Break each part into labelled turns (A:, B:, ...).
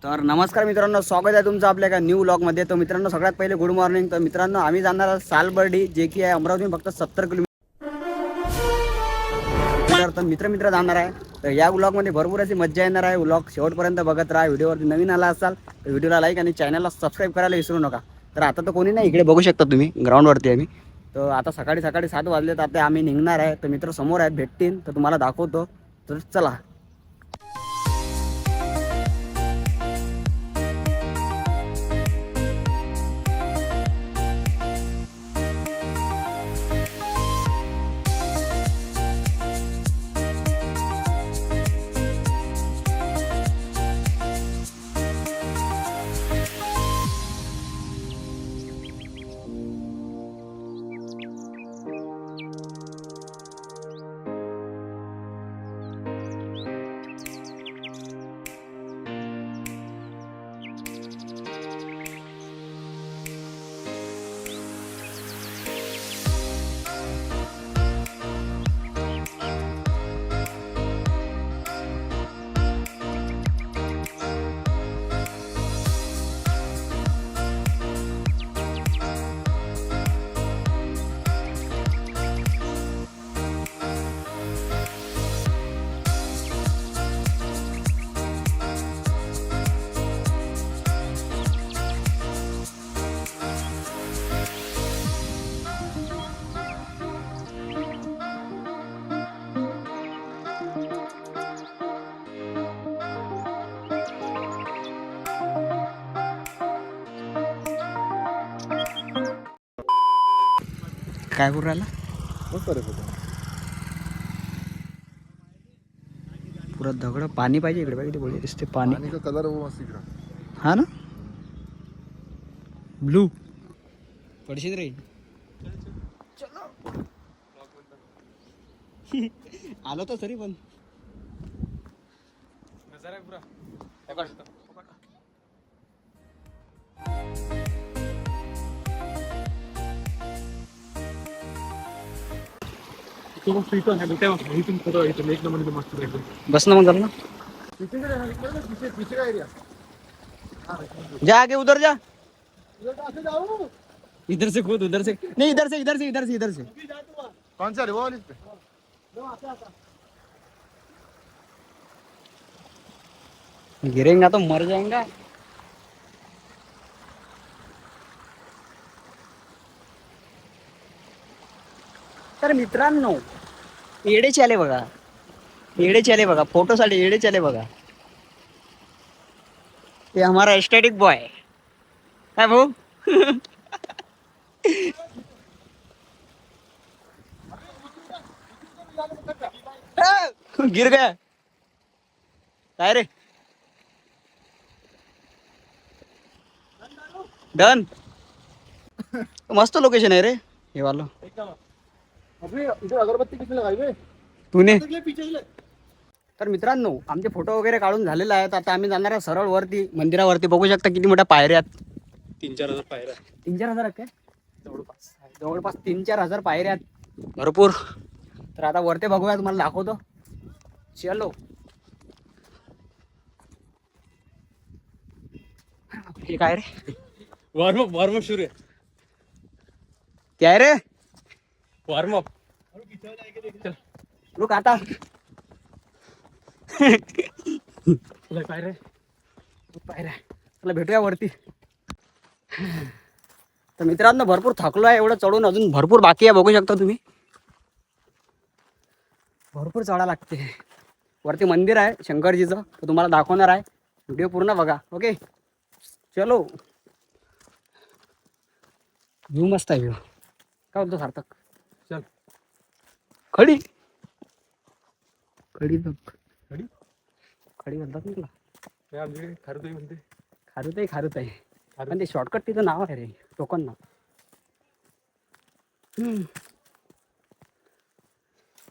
A: तर नमस्कार मित्रांनो, स्वागत आहे तुमचं आपल्या एका न्यू व्लॉगमध्ये. तर मित्रांनो, सगळ्यात पहिले गुड मॉर्निंग. तर मित्रांनो, आम्ही जाणार आहोत सालबर्डी, जे की आहे अमरावतीहून फक्त 70 किलोमीटर. तर मित्र जाणार आहे. तर या व्लॉगमध्ये भरपूर अशी मजा येणार आहे. व्लॉग शेवटपर्यंत बघत राहा. व्हिडिओवरती नवीन आला असाल तर व्हिडिओला लाईक आणि चॅनलला सबस्क्राईब करायला विसरू नका. तर आता तर कोणी नाही, इकडे बघू शकता तुम्ही, ग्राउंडवरती आहे मी. तर आता सकाळी 7 वाजले, तर आता आम्ही निघणार आहे. तर मित्र समोर आहेत, भेटतील, तर तुम्हाला दाखवतो. तर चला. काय करू राहिला? पुरा दगड पाणी पाहिजे इकडे. पाहिजे बोलले दिसते पाणी
B: का कलर वो मस्त इकडं.
A: हा ना, ब्लू पडशील रे. आलो तर सरी पण बस ना मग झालं ना.
B: पीछे का एरिया
A: जा आगे, उधर जा. इधर से कूद, उधर से नहीं, इधर से इधर से इधर से इधर से.
B: कौन सा है वो वाली पे?
A: गिरेगा तो मर जाएगा. तर मित्रांनो, येडेचे आले बघा, येडेचे आले बघा, फोटोसाठी येडेचे आले बघा. ते हमारा एस्थेटिक बॉय काय भाऊ. गिर गया काय रे. डन. मस्त लोकेशन आहे रे हे वाला.
B: अबे इधर अगरबत्ती किसने लगाई बे?
A: तूने.
B: पीछे
A: तर मित्रांनो, आमचे फोटो वगैरे काढून झालेले आहेत. आता आम्ही जाणार आहे सरळ वरती मंदिरावरती. बघू शकता किती मोठ्या पायऱ्या आहेत.
B: 3-4 हजार पायऱ्या.
A: 3-4 हजार काय जवळपास 3-4 हजार पायऱ्या आहेत, भरपूर. तर आता वरती बघूया, तुम्हाला दाखवतो. चलो. हे काय रे?
B: वॉर्म शुरू आहे.
A: काय रे?
B: Warm up.
A: लोक आता
B: पायऱ्या
A: पायऱ्या. चला भेटूया वरती. तर मित्रांनो, भरपूर थकलो आहे. एवढं चढून अजून भरपूर बाकी आहे. बघू शकता तुम्ही, भरपूर चढा लागते. वरती मंदिर आहे शंकरजीचं, तर तुम्हाला दाखवणार आहे. व्हिडिओ पूर्ण बघा. ओके, चलो. व्ह्यू मस्त आहे. व्ह्यू काय बोलतो सार्थक?
B: चल.
A: खडी खडी बघ.
B: खडी
A: खडी म्हणतात ना तुला.
B: आमच्याकडे खारुताई म्हणते.
A: खारुताई पण ते शॉर्टकट तिचं नाव आहे रे, टोकन नाव.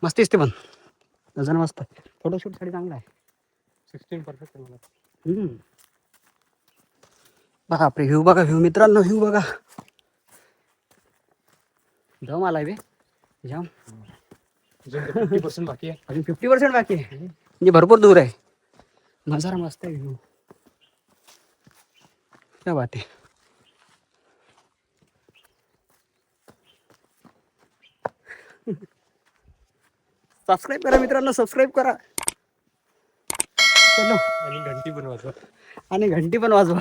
A: मस्त दिसते पण नजर मस्त. फोटोशूट साठी चांगला आहे.
B: 16 परफेक्ट आहे मला.
A: बघा आपले व्ह्यू बघा. व्ह्यू मित्रांनो, व्ह्यू बघा. दम आलाय बे जाम.
B: 50% बाकी आहे.
A: अजून 50% बाकी आहे, म्हणजे भरपूर दूर आहे. नजारा मस्त आहे. व्ह्यू क्या बात आहे. सबस्क्राईब करा मित्रांनो, सबस्क्राईब करा. चलो,
B: आणि घंटी पण वाजवा.
A: आणि घंटी पण वाजवा.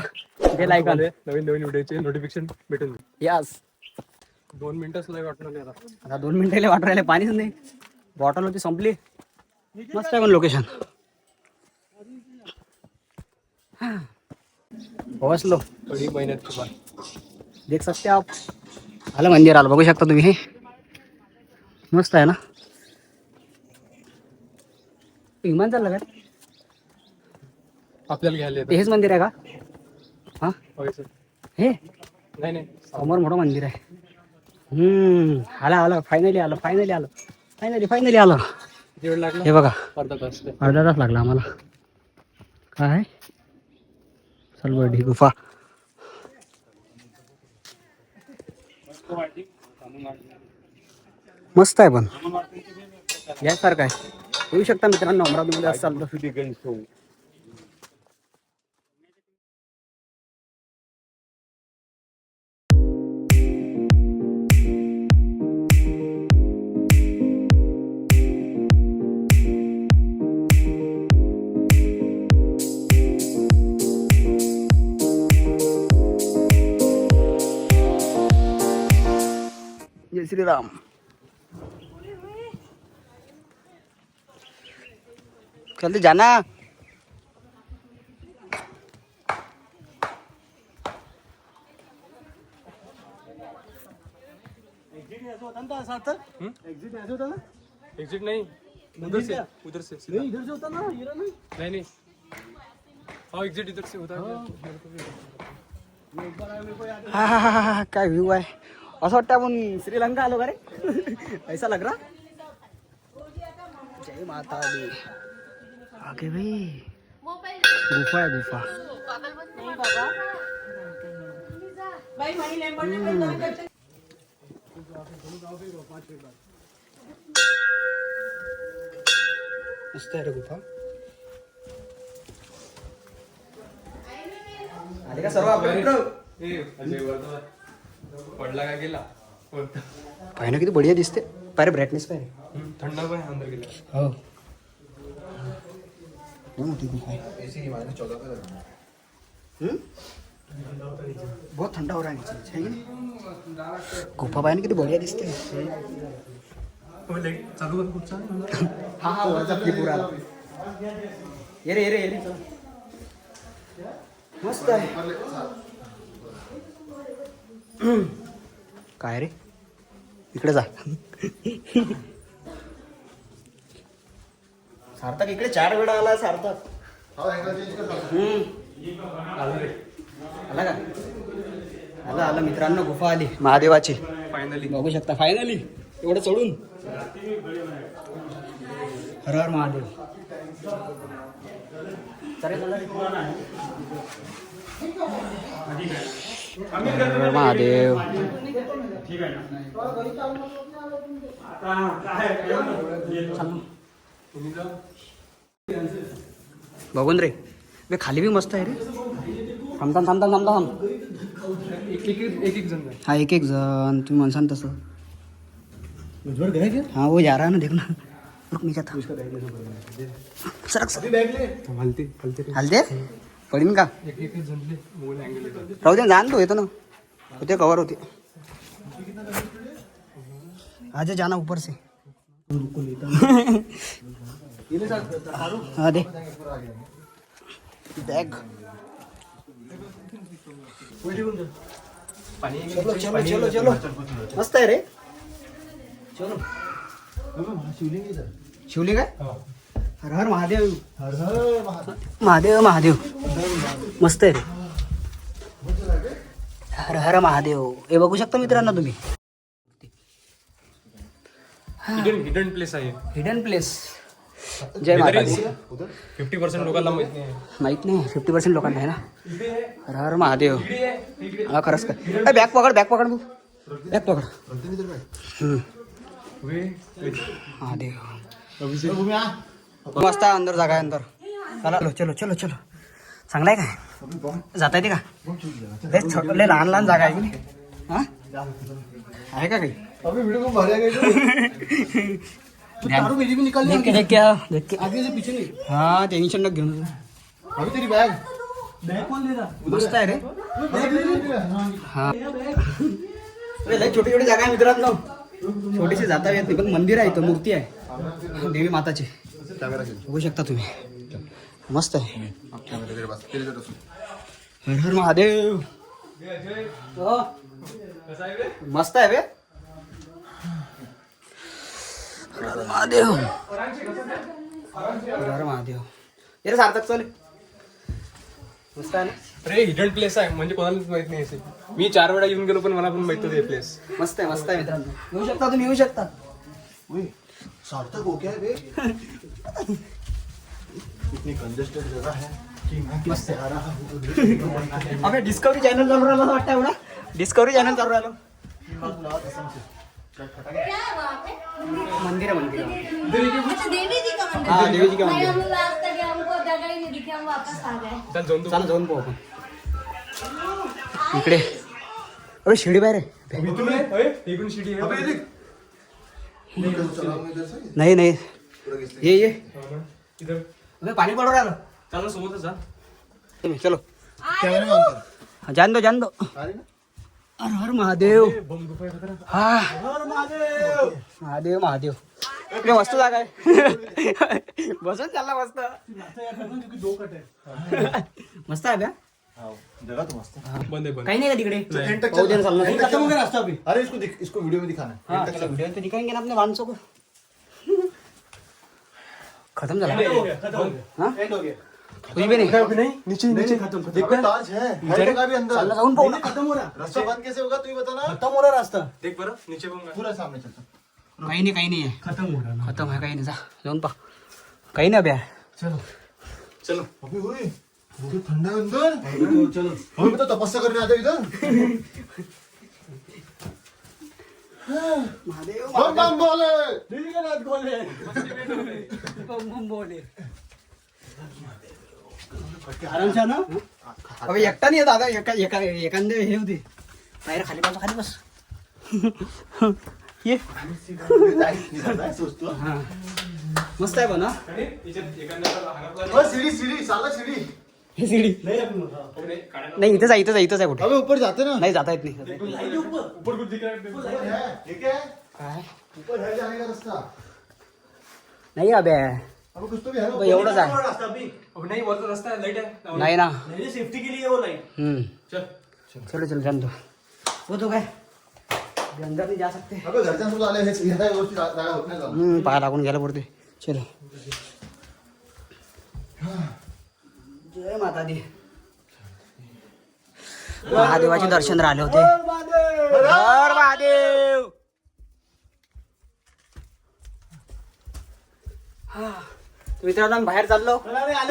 A: Bell icon.
B: नवीन नवीन व्हिडिओचे नोटिफिकेशन भेटून जाईल.
A: यस.
B: 2 मिनिटच लय वाटलं नाही आता.
A: आता 2 मिनिटाला वाट राहिले, पाणीच नाही. बॉटल होती संपली. मस्त आहे पण लोकेशन. पोहोचलो.
B: थोडी मेहनत के बाद
A: देख सकते आप. आलं मंदिर आलं, बघू शकता तुम्ही. हे मस्त आहे ना. विमान चाललं का रे?
B: आपल्याला घ्यायला
A: ते हेच मंदिर आहे का? हा
B: येतं.
A: हे
B: नाही नाही
A: समोर मोठं मंदिर आहे. आलं फायनली आलं. फायनली आलं.
B: किती वेळ लागला?
A: हे बघा,
B: अर्धा तास.
A: अर्धा तास लागला आम्हाला. काय सलबर्डी गुफा. मस्त आहे पण यासारखं आहे. येऊ शकता मित्रांनो, अमरावतीमध्ये असाल तर. जय श्रीराम. जल्दी जाना.
B: एग्जिट नहीं, उधर से सीधा.
A: इधर से होता ना,
B: नहीं नहीं, हाँ एग्जिट इधर से होता है.
A: काय व्ह्यू आहे. असं वाटतं आपण श्रीलंका आलो का रे. ऐसा लग रहा. जय माता दी. आगे भाई गुफा है, गुफा. मस्त आहे रे गुफा. आले का सर्व आपले मित्र?
B: पडला का गेला.
A: पाय ना किती बढिया दिसते. पाय रे ब्राईटनेस पाय रे.
B: थंड पण आहे अंदर गेला.
A: हो, मोठी गुफा है. बहुत ठंडा हो रहा है नीचे, है कि नहीं? गुफा पाय ना किती बढिया दिसते.
B: चालू कर कुठचा.
A: हा वरचा फ्लिप उरा. ये रे चल. मस्त आहे. काय रे, इकडे जा. सार्थक इकडे 4 वेळा आला. सार्थक आला का? आला मित्रांनो, गुफा आली महादेवाची.
B: फायनली
A: बघू शकता. फायनली एवढं चढून. हर हर महादेव. हर हर महादेव. बघून रे, बे खाली बी मस्त आहे रे. थांब.
B: एक जण आहे.
A: हा एक जण. तुम्ही म्हणसान तसं. हाँ वो जा रहा है ना, देखना. रुक नहीं जाता. सरक. हलते पडीन का?
B: एक जण मोबाईल अँगल येतो.
A: राहू दे, जाण तो येतो ना. होते कवर होते. आज जाना ऊपर से. हाँ दे बैग. चलो मस्त आहे रे. चलो. शिवलिंग आहे. हर हर महादेव. महादेव मस्त आहे रे. हर हर महादेव. हे बघू शकता मित्रांनो तुम्ही.
B: हिडन प्लेस आहे.
A: Hidden place. जय माता दी.
B: 50% लोकांना
A: माहित नाही. 50% लोकांना आहे ना. हर हर महादेव. हा खरंच काय. बॅग पकड भाऊ. बॅग पकड. महादेव मस्त आहे. अंदर जागा आहे अंदर. चलो. चांगला आहे काय? जाता येते का लय छोटं लय लहान लहान जागा आहे की नाही हा आहे का काही
C: अभी वीडियो को भर गया तारू मेरी भी निकाल
A: देख के देख क्या देख के
C: आगे से पीछे नहीं
A: हाँ टेंशन नक घेऊन
C: अभी तेरी बैग
B: बैग कौन ले रहा
A: मस्त आहे रे
C: बैग ले ले
A: हा लय छोटी छोटी जागा आहे मित्रांनो छोटीशी जाता येत नाही पण मंदिर आहे इथं मूर्ती आहे देवी माताची बघू शकता तुम्ही मस्त आहे हर हर महादेव हो. मस्त आहे बे हर हर महादेव हर हर महादेव ये रे सार्थक चल मस्त आहे ना
B: अरे हिडन प्लेस आहे म्हणजे कोणालाच माहित नाही असेल मी 4 वेळा येऊन गेलो पण मला पण माहित होते प्लेस
A: मस्त आहे मित्रांनो येऊ शकता तुम्ही येऊ शकता
C: ओए सार्थक हो क्या बे इतनी कंजेस्टेड जगह है कि मैं
A: मस्त
C: आ रहा हूं
A: अबे डिस्कवरी चॅनल चालू राहिलो असं वाटतं एवढा डिस्कवरी चॅनल चालू राहिलो
D: क्या है वहाँ पे?
A: मंदिर आहे मंदिर
D: अच्छा देवी जी का मंदिर।
A: हाँ, देवी जी का
D: भाई,
A: मंदिर।
D: हम लोग आज तक हमको जगह ही नहीं दिखी, हम वापस आ गए।
B: चल जाऊन
A: चाल जाऊन पाहू आपण इकडे अरे शिडी बाहेर आहे
B: इथून आहे होय? इकडून शिडी आहे
C: अबे देख चला मैं इधर से
A: नाही नाही ये ये
B: इधर
A: अबे पाणी पडू राहिलं
B: चल ना सोबतच जा
A: चलो
C: कैमरे में ऑन कर
A: जान दो
C: आ रही ना
A: हर हर महादेव
B: बम दुपाय खतरा
A: हा महादेव महादेव इकडे मस्त जागा आहे बसून चालला मस्त मस्त आहे बे
C: जगह तो मस्त है
B: बंद आहे बंद
A: काही नाही का तिकडे
C: एंड तक
A: पाहू दे ना
C: चल
A: चालणार.
C: खत्म हो गया रास्ता अभी अरे इसको दिख इसको वीडियो में दिखाना है
A: हाँ, चलो वीडियो तो दिखाएंगे ना अपने मानसों को खत्म झाला
B: हो गया
A: हाँ
C: एंड हो गया
A: कुछ भी नहीं
B: नहीं नीचे नीचे
C: देख ताज है जगह भी अंदर
A: चल जाऊन पाहू ना
C: खत्म हो रहा रास्ता बंद कैसे होगा तू ही बता ना
A: खत्म हो रहा रास्ता
B: देख बरं नीचे बघ
C: पूरा सामने चल
A: काही नाही आहे
B: खतम हो रहा
A: खत्म आहे काही नाही जा जाऊन पा काही नाही अभ्या
B: चलो चलो
C: अबे ओए तो ठंडा है अंदर चलो हमें तो तपस्या करने आते इधर
A: महादेव
C: बम बम बोले
A: बोले आरामशा ना अबे एकटा नाही दादा एखादे हे होती बाहेर खाली बस खाली बस ये
C: सोचतो
A: हा मस्त आहे पण हा
C: सीढ़ी सीढ़ी साला सीढ़ी
A: हे सीडी नाही इथंच आहे इथंच आहे कुठे
C: अबे ऊपर जाते ना
A: नाही जाता येत नाही
B: ऊपर कुछ दिख रहा है
C: ऊपर है ये क्या है
A: काय
C: ऊपर है जाने का रास्ता
A: नाही अबे
C: अब कुछ तो भी है ना
A: अबे एवढंच आहे
B: अब नहीं वो तो रास्ता है लाइट है
A: नाही ना
B: सेफ्टी के लिए वो लाइट चल
A: चलो चलो जान दो वो तो काय अभी अंदर नहीं जा सकते
C: अबे घरच्या सुद्धा आले हे ह्या गोष्टी जागा होत नाही झालं
A: पाय लागून गेला पडते चलो जय माता दी महादेवाचे दर्शन राहिले होते हर महादेव हा. तर मित्रांनो आम्ही बाहेर चाललो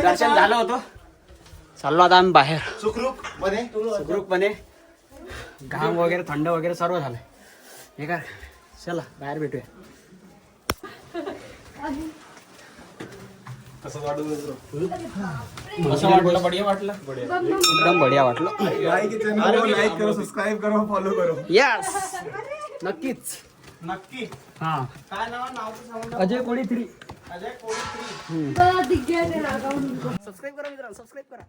A: दर्शन झालं होतं चाललो आता आम्ही बाहेर
C: सुखरूप मध्ये
A: सुखरूपपणे घाम वगैरे थंड वगैरे सर्व झालंय हे काय चला बाहेर भेटूया
B: कसं वाटत
A: असं वाटलं
B: बढिया वाटलं
A: एकदम बढिया वाटलं
C: लाईक करो सबस्क्राईब करो फॉलो करो
A: यस नक्कीच
C: नक्की
A: हा
C: काय नाव
A: अजय कोळी 3
C: अजय कोळी
D: बड़ा दिख गया तेरा अकाउंट।
A: सबस्क्राईब करा मित्रांनो सबस्क्राईब करा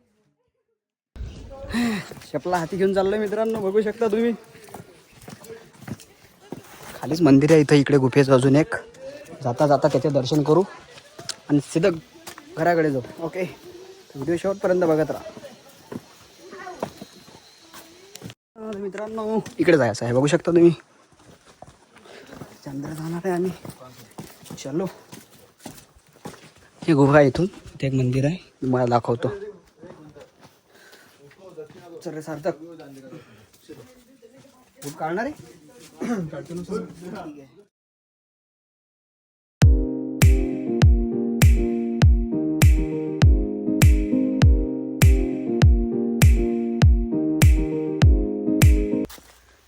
A: चपला हाती घेऊन चाललोय मित्रांनो बघू शकता तुम्ही खालीच मंदिर आहे इथं इकडे गुफेचं अजून एक जाता जाता त्याचे दर्शन करू आणि सीधं घराकडे जाऊ ओके व्हिडिओ शेवटपर्यंत बघत राहा मित्रांनो इकडे जायचं आहे बघू शकता तुम्ही चंद्र जाणार आहे आम्ही चलो हे गुहा आहे इथून इथे एक मंदिर आहे तुम्हाला दाखवतो चल रे सार्थक खूप काढणार आहे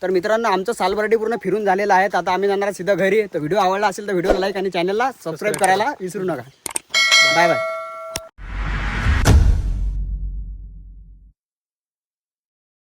A: तर मित्रांनो आमचं सालबर्डी पूर्ण फिरून झालेलं आहे आता आम्ही जाणार सीधा घरी तर व्हिडिओ आवडला असेल तर व्हिडिओला लाईक आणि चॅनलला सबस्क्राईब करायला विसरू नका बाय बाय